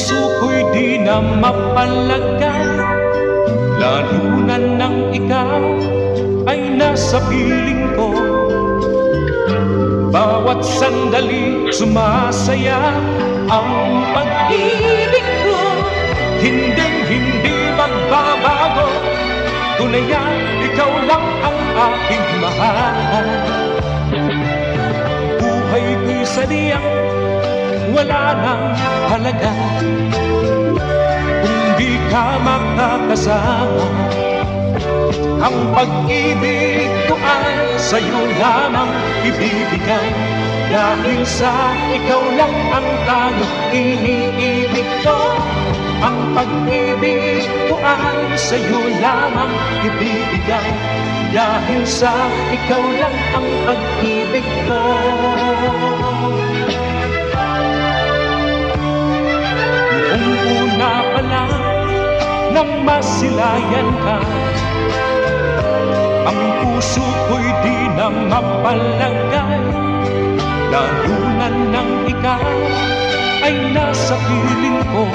puso ko'y di na mapalagay, lalo na nang ikaw ay nasa piling ko. Bawat sandali sumasaya ang pag-ibig ko, hindi magbabago. Tunay na ikaw lang ang aking mahal. Buhay ko'y sadyang wala nang halaga kung di ka makakasama. Ang pag-ibig ko ay sa'yo lamang ibibigay, dahil sa ikaw lang ang tanging iniibig ko. Ang pag-ibig ko ay sa'yo lamang ibibigay, dahil sa ikaw lang ang pag-ibig ko. Noong una pa lang nang masilayan ka, ang puso ko'y di na mapalagay, lalo na nang ikaw ay nasa piling ko.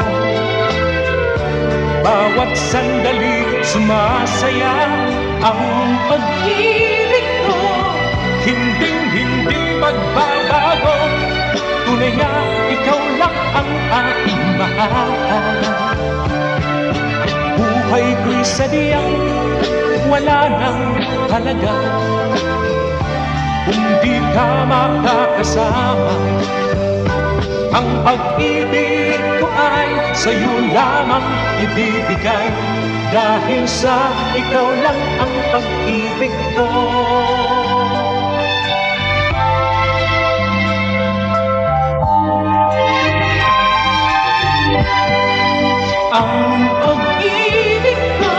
Bawat sandali sumasaya ang pag-ibig ko, hindi magbabago. Tunay nga ikaw lang ang aking mahal. Buhay ko'y sadyang wala nang halaga kung di ka makakasama. Ang pag-ibig ko ay sa'yo lamang ibibigay, dahil sa ikaw lang ang pag-ibig ko. Ang pag-ibig ko,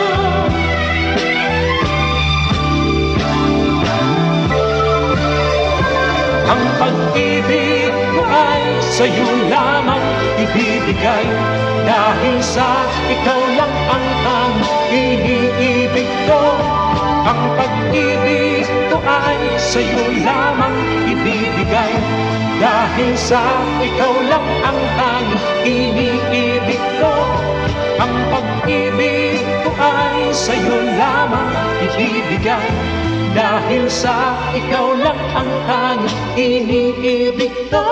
ang pag-ibig ko ay sa'yo lamang ibibigay, dahil sa ikaw lang ang tanging iniibig ko. Ang pag-ibig ko ay sa'yo lamang ibibigay, dahil sa ikaw lang ang tanging iniibig ko. Ang pag-ibig ko ay sa'yo lamang ibibigay, dahil sa ikaw lang ang tanging iniibig ko.